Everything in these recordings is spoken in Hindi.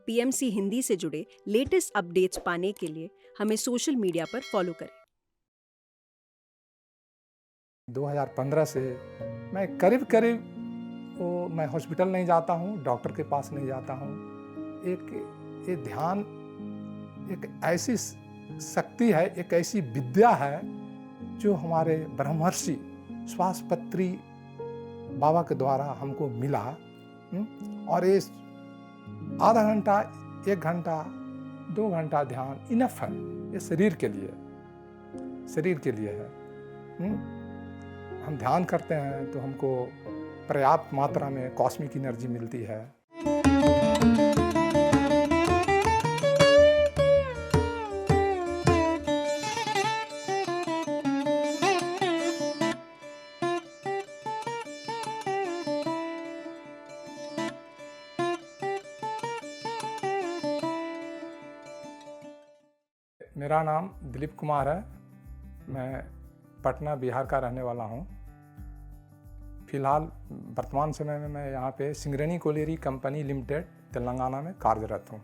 पीएमसी हिंदी से जुड़े लेटेस्ट अपडेट्स पाने के लिए हमें सोशल मीडिया पर फॉलो करें। 2015 से मैं करीब मैं हॉस्पिटल नहीं जाता हूँ, डॉक्टर के पास नहीं जाता हूँ। ये ध्यान एक ऐसी शक्ति है, एक ऐसी विद्या है जो हमारे ब्रह्मर्षि श्वासपत्री बाबा के द्वारा हमको मिला। और ये आधा घंटा, 1 घंटा, 2 घंटा ध्यान इनफ है। ये शरीर के लिए है। हम ध्यान करते हैं तो हमको पर्याप्त मात्रा में कॉस्मिक एनर्जी मिलती है। मेरा नाम दिलीप कुमार है। मैं पटना बिहार का रहने वाला हूँ। फिलहाल वर्तमान समय में मैं यहाँ पे Singareni colliery company limited Telangana में कार्यरत हूँ।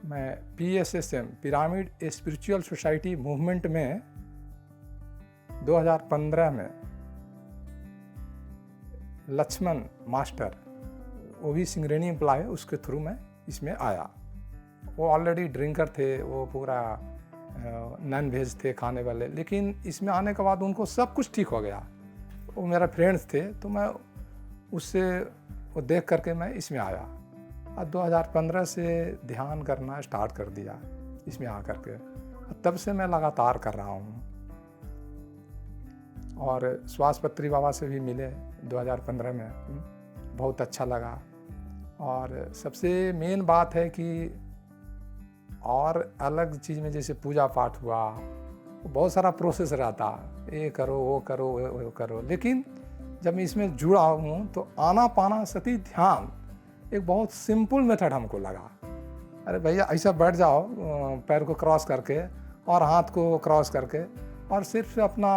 मैं PSSM pyramid spiritual society movement में 2015 में लक्ष्मण मास्टर, वो भी सिंगरेनी एम्प्लॉय है, उसके थ्रू मैं इसमें आया। वो ऑलरेडी ड्रिंकर थे, वो पूरा नॉन वेज थे खाने वाले, लेकिन इसमें आने के बाद उनको सब कुछ ठीक हो गया। वो मेरा फ्रेंड्स थे, तो मैं उससे वो देख करके मैं इसमें आया और 2015 से ध्यान करना स्टार्ट कर दिया इसमें आकर के। तब से मैं लगातार कर रहा हूँ। और श्वासपत्री बाबा से भी मिले 2015 में, बहुत अच्छा लगा। और सबसे मेन बात है कि और अलग चीज़ में जैसे पूजा पाठ हुआ, बहुत सारा प्रोसेस रहता, ये करो वो करो वो करो, लेकिन जब मैं इसमें जुड़ा हूँ तो आनापानसति ध्यान एक बहुत सिंपल मेथड हमको लगा। अरे भैया ऐसा बैठ जाओ, पैर को क्रॉस करके और हाथ को क्रॉस करके, और सिर्फ अपना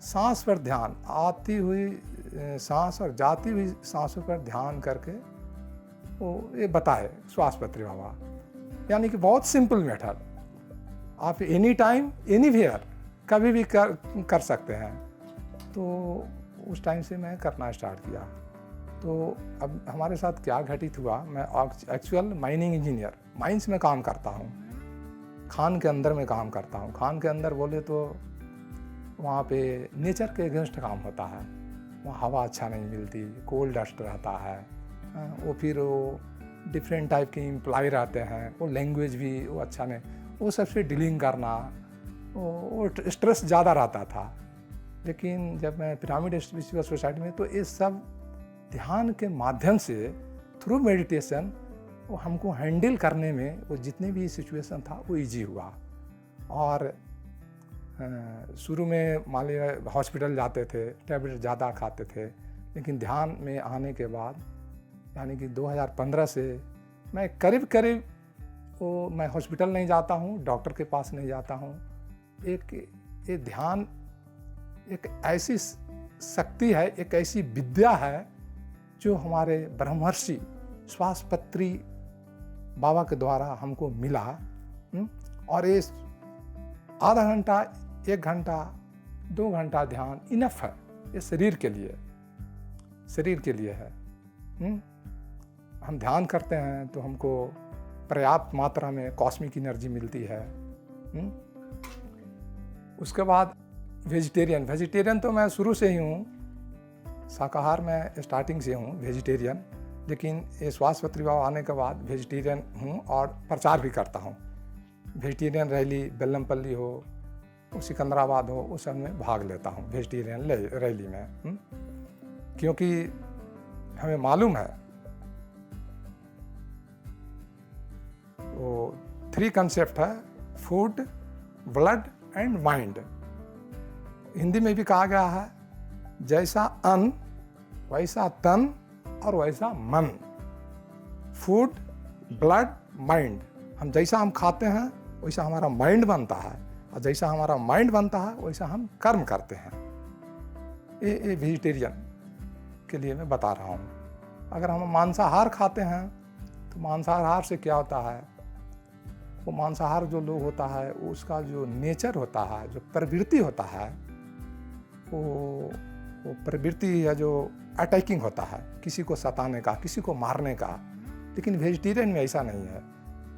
सांस पर ध्यान, आती हुई सांस और जाती हुई सांसों पर ध्यान करके वो ये बताए श्वासपत्री बाबा। यानी कि बहुत सिंपल मेथड, आप एनी टाइम एनीवेयर कभी भी कर सकते हैं। तो उस टाइम से मैं करना स्टार्ट किया। तो अब हमारे साथ क्या घटित हुआ, मैं एक्चुअल माइनिंग इंजीनियर, माइंस में काम करता हूँ, खान के अंदर में काम करता हूँ। खान के अंदर बोले तो वहाँ पे नेचर के अगेंस्ट काम होता है। वहाँ हवा अच्छा नहीं मिलती, कोल डस्ट रहता है, वो फिर वो डिफरेंट टाइप के एम्प्लॉय रहते हैं, वो लैंग्वेज भी वो अच्छा नहीं, वो सबसे डीलिंग करना, वो स्ट्रेस ज़्यादा रहता था। लेकिन जब मैं पिरामिड स्पिरिचुअल सोसाइटी में, तो ये सब ध्यान के माध्यम से थ्रू मेडिटेशन वो हमको हैंडल करने में, वो जितने भी सिचुएशन था वो इजी हुआ। और शुरू में मान लिया हॉस्पिटल जाते थे, टैबलेट ज़्यादा खाते थे, लेकिन ध्यान में आने के बाद यानी कि 2015 से मैं करीब मैं हॉस्पिटल नहीं जाता हूँ, डॉक्टर के पास नहीं जाता हूँ। ये ध्यान एक ऐसी शक्ति है, एक ऐसी विद्या है जो हमारे ब्रह्मर्षि श्वासपत्री बाबा के द्वारा हमको मिला। और ये आधा घंटा, 1 घंटा, 2 घंटा ध्यान इनफ है। ये शरीर के लिए है। हम ध्यान करते हैं तो हमको पर्याप्त मात्रा में कॉस्मिक एनर्जी मिलती है। उसके बाद वेजिटेरियन तो मैं शुरू से ही हूँ, शाकाहार में स्टार्टिंग से हूँ वेजिटेरियन, लेकिन ये श्वासपत्री बाबा आने के बाद वेजिटेरियन हूँ और प्रचार भी करता हूँ। वेजिटेरियन रैली, बेल्लमपल्ली हो, सिकंदराबाद हो, उस सब में भाग लेता हूँ वेजिटेरियन रैली में। क्योंकि हमें मालूम है वो 3 कंसेप्ट है, food, blood and mind. Hindi में भी कहा गया है, जैसा अन्न वैसा तन और वैसा मन। Food, blood, mind. हम जैसा हम खाते हैं वैसा हमारा माइंड बनता है, और जैसा हमारा माइंड बनता है वैसा हम कर्म करते हैं। ये वेजिटेरियन के लिए मैं बता रहा हूँ। अगर हम मांसाहार खाते हैं तो मांसाहार से क्या होता है, वो मांसाहार जो लोग होता है उसका जो नेचर होता है, जो प्रवृत्ति होता है, वो प्रवृत्ति है जो अटैकिंग होता है, किसी को सताने का, किसी को मारने का। लेकिन वेजिटेरियन में ऐसा नहीं है।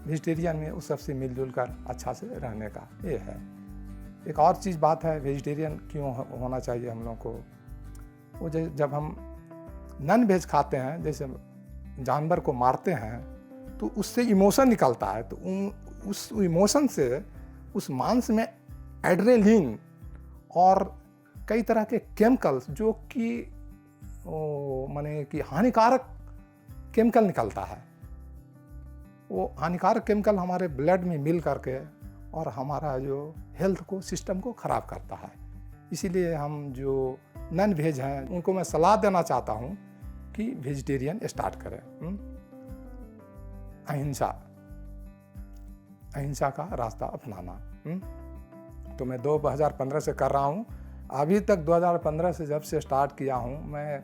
वेजिटेरियन में उस सबसे मिलजुल कर अच्छा से रहने का ये है। एक और चीज़ बात है, वेजिटेरियन क्यों होना चाहिए हम लोग को, वो जब हम नॉन वेज खाते हैं, जैसे जानवर को मारते हैं तो उससे इमोशन निकलता है, तो उस इमोशन से उस मांस में एड्रेनलिन और कई तरह के केमिकल्स जो कि माने कि हानिकारक केमिकल निकलता है, वो हानिकारक केमिकल हमारे ब्लड में मिल करके और हमारा जो हेल्थ को, सिस्टम को ख़राब करता है। इसीलिए हम जो नॉन वेज हैं उनको मैं सलाह देना चाहता हूँ कि वेजिटेरियन स्टार्ट करें। अहिंसा का रास्ता अपनाना। तो मैं 2015 से कर रहा हूँ। अभी तक 2015 से जब से स्टार्ट किया हूँ, मैं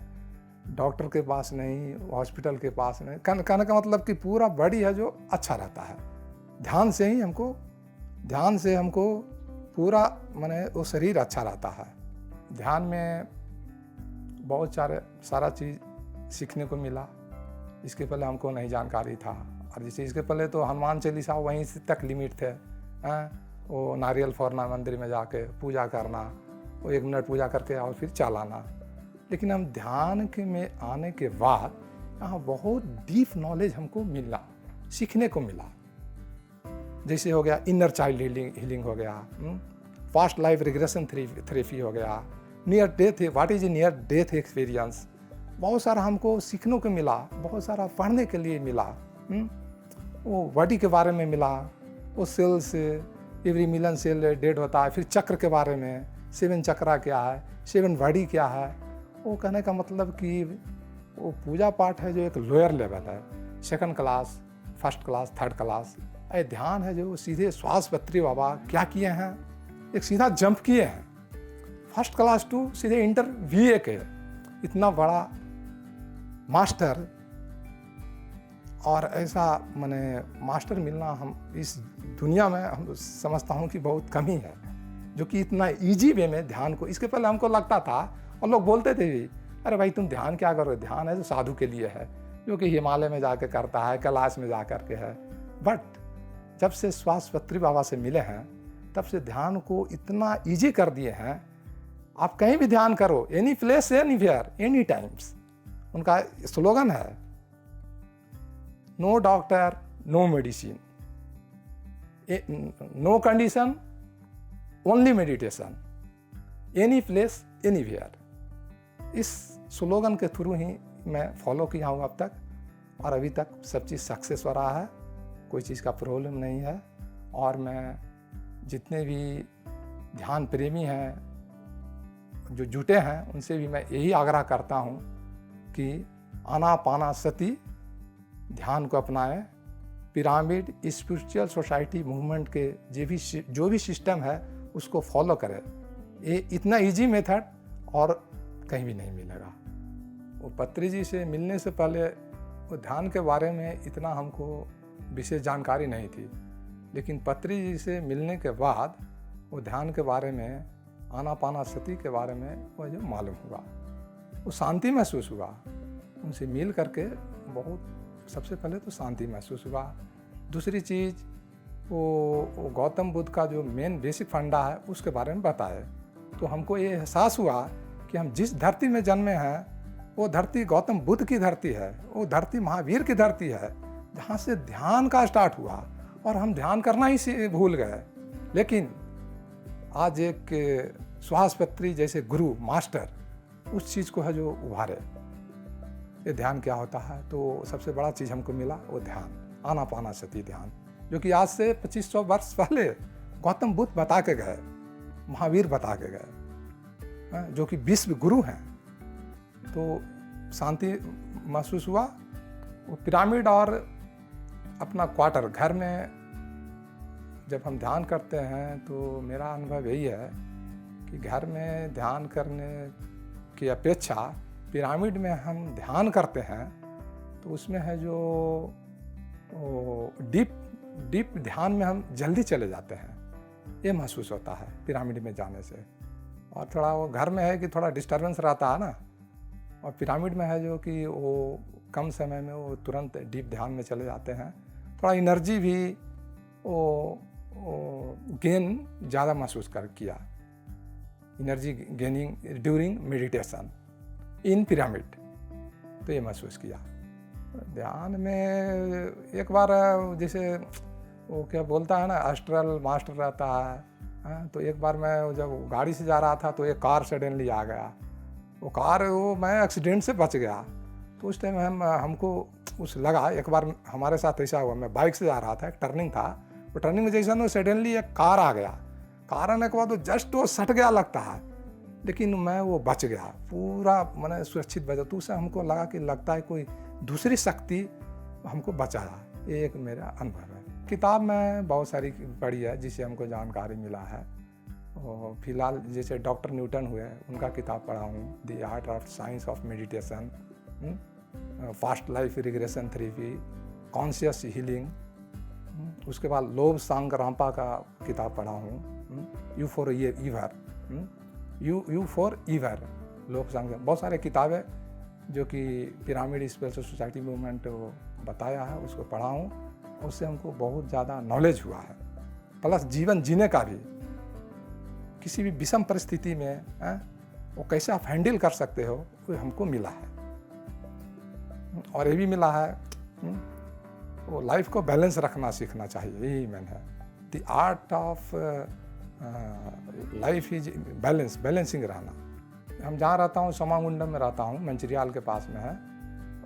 डॉक्टर के पास नहीं, हॉस्पिटल के पास नहीं, कहने का मतलब कि पूरा बॉडी है जो अच्छा रहता है। ध्यान से हमको पूरा माने वो शरीर अच्छा रहता है। ध्यान में बहुत सारा चीज़ सीखने को मिला। इसके पहले हमको नहीं जानकारी था, और जैसे इसके पहले तो हनुमान चालीसा वहीं से तक लिमिट थे। वो नारियल फोड़ना, मंदिर में जाके पूजा करना, वो 1 मिनट पूजा करके और फिर चलाना। लेकिन हम ध्यान के में आने के बाद यहाँ बहुत डीप नॉलेज हमको मिला, सीखने को मिला। जैसे हो गया इनर चाइल्ड हीलिंग हो गया, पास्ट लाइफ रिग्रेशन थेरेपी हो गया, near death, what is near death experience, बहुत सारा हमको सीखने को मिला, बहुत सारा पढ़ने के लिए मिला। वो बॉडी के बारे में मिला, वो सेल से एवरी मिलियन सेल डेड होता है। फिर चक्र के बारे में, 7 चक्रा क्या है, 7 बॉडी क्या है। वो कहने का मतलब कि वो पूजा पाठ है जो एक लोअर लेवल है, 2nd class, 1st class, 3rd class. ये ध्यान है जो सीधे श्वास पत्री बाबा क्या किए हैं, एक सीधा जंप किए हैं 1st क्लास टू सीधे इंटर VA के। इतना बड़ा मास्टर, और ऐसा माने मास्टर मिलना हम इस दुनिया में हम समझता हूँ कि बहुत कमी है, जो कि इतना इजी वे में ध्यान को। इसके पहले हमको लगता था और लोग बोलते थे भी, अरे भाई तुम ध्यान क्या करो, ध्यान है तो साधु के लिए है, जो कि हिमालय में जाके करता है, कैलाश में जा करके है। बट जब से श्वास पत्री बाबा से मिले हैं तब से ध्यान को इतना इजी कर दिए हैं। आप कहीं भी ध्यान करो, any place anywhere any times. उनका स्लोगन है, no doctor no medicine, no condition only meditation, any place anywhere. इस स्लोगन के थ्रू ही मैं फॉलो किया हूँ अब तक, और अभी तक सब चीज़ सक्सेस हो रहा है, कोई चीज़ का प्रॉब्लम नहीं है। और मैं जितने भी ध्यान प्रेमी हैं जो जुटे हैं उनसे भी मैं यही आग्रह करता हूँ कि आनापानसति ध्यान को अपनाएं। पिरामिड स्पिरिचुअल सोसाइटी मूवमेंट के जो भी सिस्टम है उसको फॉलो करें। ये इतना इजी मेथड और कहीं भी नहीं मिलेगा। वो पत्री जी से मिलने से पहले वो ध्यान के बारे में इतना हमको विशेष जानकारी नहीं थी, लेकिन पत्री जी से मिलने के बाद वो ध्यान के बारे में, आनापानसति के बारे में मुझे मालूम हुआ, वो शांति महसूस हुआ। उनसे मिल करके बहुत, सबसे पहले तो शांति महसूस हुआ। दूसरी चीज़ वो गौतम बुद्ध का जो मेन बेसिक फंडा है उसके बारे में बताए, तो हमको ये एहसास हुआ कि हम जिस धरती में जन्मे हैं वो धरती गौतम बुद्ध की धरती है, वो धरती महावीर की धरती है, जहाँ से ध्यान का स्टार्ट हुआ, और हम ध्यान करना ही भूल गए। लेकिन आज एक श्वास पत्री जैसे गुरु मास्टर उस चीज़ को है जो उभारे, ये ध्यान क्या होता है। तो सबसे बड़ा चीज़ हमको मिला वो ध्यान, आनापानसति ध्यान, जो कि आज से 2500 वर्ष पहले गौतम बुद्ध बता के गए, महावीर बता के गए, जो कि विश्व गुरु हैं। तो शांति महसूस हुआ। वो पिरामिड और अपना क्वार्टर घर में जब हम ध्यान करते हैं तो मेरा अनुभव यही है कि घर में ध्यान करने की अपेक्षा पिरामिड में हम ध्यान करते हैं तो उसमें है जो डीप ध्यान में हम जल्दी चले जाते हैं, ये महसूस होता है पिरामिड में जाने से। और थोड़ा वो घर में है कि थोड़ा डिस्टर्बेंस रहता है ना, और पिरामिड में है जो कि वो कम समय में वो तुरंत डीप ध्यान में चले जाते हैं। थोड़ा एनर्जी भी वो गेन ज़्यादा महसूस किया, एनर्जी गेनिंग ड्यूरिंग मेडिटेशन इन पिरामिड, तो ये महसूस किया। ध्यान में एक बार जैसे वो क्या बोलता है ना, एस्ट्रल मास्टर रहता है, तो एक बार मैं जब गाड़ी से जा रहा था तो एक कार सडनली आ गया, वो मैं एक्सीडेंट से बच गया। तो उस टाइम हमको उस लगा, एक बार हमारे साथ ऐसा हुआ, मैं बाइक से जा रहा था, एक टर्निंग था, वो टर्निंग में जैसा ना सडनली एक कार आ गया, कार आने के बाद वो जस्ट वो सट गया लगता है, लेकिन मैं वो बच गया, पूरा मैंने सुरक्षित बचा। तो उससे हमको लगा कि लगता है कोई दूसरी शक्ति हमको बचाया। ये एक मेरा अनुभव है। किताब में बहुत सारी पढ़ी है जिससे हमको जानकारी मिला है। और फिलहाल जैसे डॉक्टर न्यूटन हुए, उनका किताब पढ़ा हूँ, the art of science of meditation, fast life regression therapy, conscious healing. उसके बाद लोब सांग रामपा का किताब पढ़ा हूँ, you for ईवर, you for ईवर, lobe सांग। बहुत सारे किताबें जो कि पिरामिड स्पिरिचुअल सोसाइटी मूवमेंट बताया है, उसको पढ़ा हूँ। उससे हमको बहुत ज़्यादा नॉलेज हुआ है, प्लस जीवन जीने का भी, किसी भी विषम परिस्थिति में वो कैसे आप हैंडल कर सकते हो, वो हमको मिला है। और ये भी मिला है वो लाइफ को बैलेंस रखना सीखना चाहिए, यही मैंने है। The art of life is balancing रहना। हम जहाँ रहता हूँ, समागुंडम में रहता हूँ, मंचिरियाल के पास में है।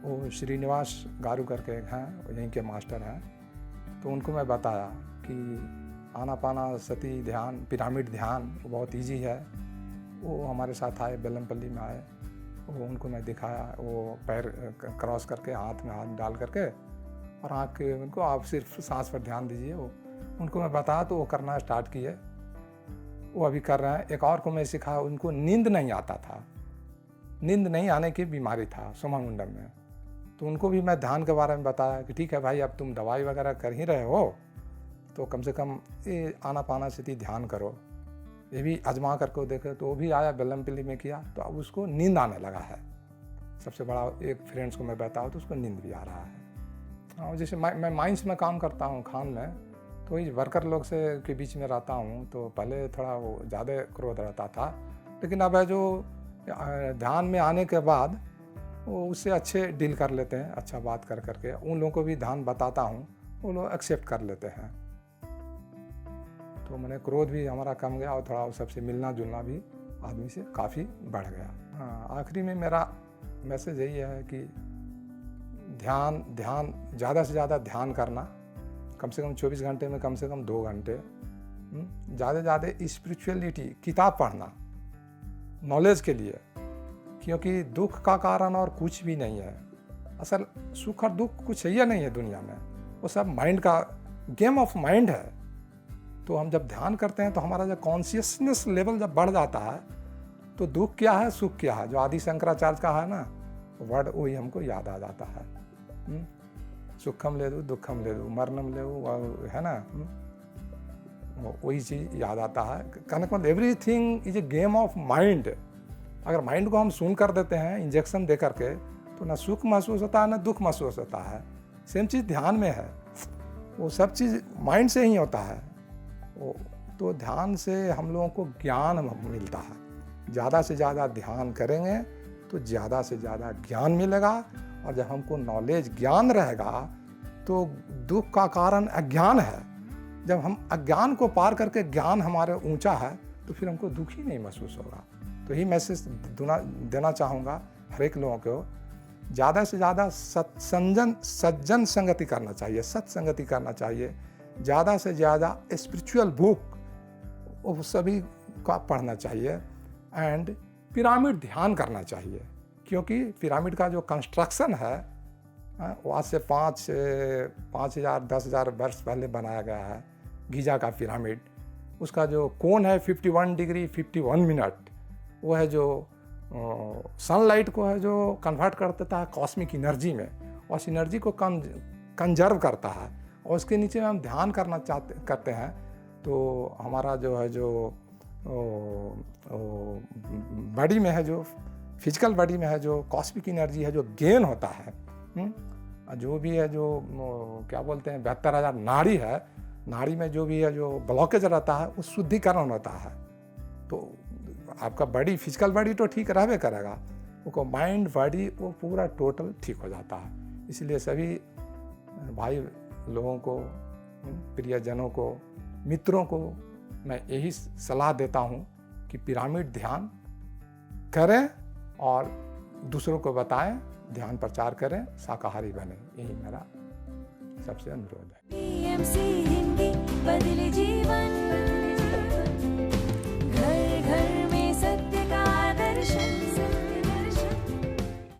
वो श्रीनिवास गारू करके एक हैं, यहीं के मास्टर हैं। तो उनको मैं बताया कि आनापाना सती ध्यान, पिरामिड ध्यान वो बहुत इजी है। वो हमारे साथ आए, बेलमपल्ली में आए, वो उनको मैं दिखाया, वो पैर क्रॉस करके हाथ में हाथ डाल करके और आँख के उनको आप सिर्फ सांस पर ध्यान दीजिए, वो उनको मैं बताया तो वो करना स्टार्ट किए, वो अभी कर रहे हैं। एक और को मैं सिखाया, उनको नींद नहीं आता था, नींद नहीं आने की बीमारी था सोमामुंडम में। तो उनको भी मैं ध्यान के बारे में बताया कि ठीक है भाई, अब तुम दवाई वगैरह कर ही रहे हो तो कम से कम ये आनापानासती ध्यान करो, ये भी आजमा करके देखे। तो वो भी आया, बेलमपल्ली में किया, तो अब उसको नींद आने लगा है। सबसे बड़ा एक फ्रेंड्स को मैं बताऊँ तो उसको नींद भी आ रहा है। हाँ, जैसे मैं माइंस में काम करता हूँ, खान में, तो इस वर्कर लोग से के बीच में रहता हूँ, तो पहले थोड़ा वो ज़्यादा क्रोध रहता था, लेकिन अब है जो ध्यान में आने के बाद वो उससे अच्छे डील कर लेते हैं, अच्छा बात कर करके। उन लोगों को भी ध्यान बताता हूँ, वो लोग एक्सेप्ट कर लेते हैं। तो मैंने क्रोध भी हमारा कम गया और थोड़ा सबसे मिलना जुलना भी आदमी से काफ़ी बढ़ गया। हाँ, आखिरी में मेरा मैसेज यही है कि ध्यान ज़्यादा से ज़्यादा ध्यान करना, कम से कम 24 घंटे में कम से कम 2 घंटे, ज़्यादा से ज़्यादा स्पिरिचुअलिटी किताब पढ़ना नॉलेज के लिए, क्योंकि दुख का कारण और कुछ भी नहीं है। असल सुख और दुख कुछ है नहीं है दुनिया में, वो सब माइंड का गेम ऑफ माइंड है। तो हम जब ध्यान करते हैं तो हमारा जब कॉन्शियसनेस लेवल जब बढ़ जाता है तो दुख क्या है, सुख क्या है, जो आदि शंकराचार्य का है ना वर्ड, वही हमको याद आ जाता है। सुखम ले दो, दुखम ले दो, मरणम ले दो, है ना, वही चीज़ याद आता है। कहने का मतलब everything is a game of mind. अगर माइंड को हम सुन कर देते हैं इंजेक्शन दे करके, तो ना सुख महसूस होता है ना दुख महसूस होता है। सेम चीज़ ध्यान में है, वो सब चीज़ माइंड से ही होता है। तो ध्यान से हम लोगों को ज्ञान मिलता है। ज़्यादा से ज़्यादा ध्यान करेंगे तो ज़्यादा से ज़्यादा ज्ञान मिलेगा, और जब हमको नॉलेज ज्ञान रहेगा तो दुख का कारण अज्ञान है। जब हम अज्ञान को पार करके ज्ञान हमारे ऊंचा है तो फिर हमको दुख ही नहीं महसूस होगा। तो यही मैसेज देना चाहूँगा हर एक लोगों को, ज़्यादा से ज़्यादा सज्जन संगति करना चाहिए, सत्संगति करना चाहिए। ज़्यादा से ज़्यादा स्पिरिचुअल बुक वो सभी का पढ़ना चाहिए, एंड पिरामिड ध्यान करना चाहिए, क्योंकि पिरामिड का जो कंस्ट्रक्शन है वो आज से 5,000 10,000 वर्ष पहले बनाया गया है। गीजा का पिरामिड, उसका जो कोण है 51 डिग्री 51 मिनट, वो है जो सनलाइट को है जो कन्वर्ट कर देता है कॉस्मिक एनर्जी में, और उस एनर्जी को कंजर्व करता है। और उसके नीचे में हम ध्यान करते हैं तो हमारा जो है जो बॉडी में है, जो फिजिकल बॉडी में है जो कॉस्मिक एनर्जी है जो गेन होता है, जो भी है जो क्या बोलते हैं 72,000 नाड़ी है, नाड़ी में जो भी है जो ब्लॉकेज रहता है वो शुद्धिकरण होता है। तो आपका बॉडी फिजिकल बॉडी तो ठीक रहबे करेगा, वो माइंड बॉडी वो पूरा टोटल ठीक हो जाता है। इसलिए सभी भाई लोगों को, प्रियजनों को, मित्रों को मैं यही सलाह देता हूँ कि पिरामिड ध्यान करें और दूसरों को बताएं, ध्यान प्रचार करें, शाकाहारी बने, यही मेरा सबसे अनुरोध है। PMC हिंदी बदले जीवन।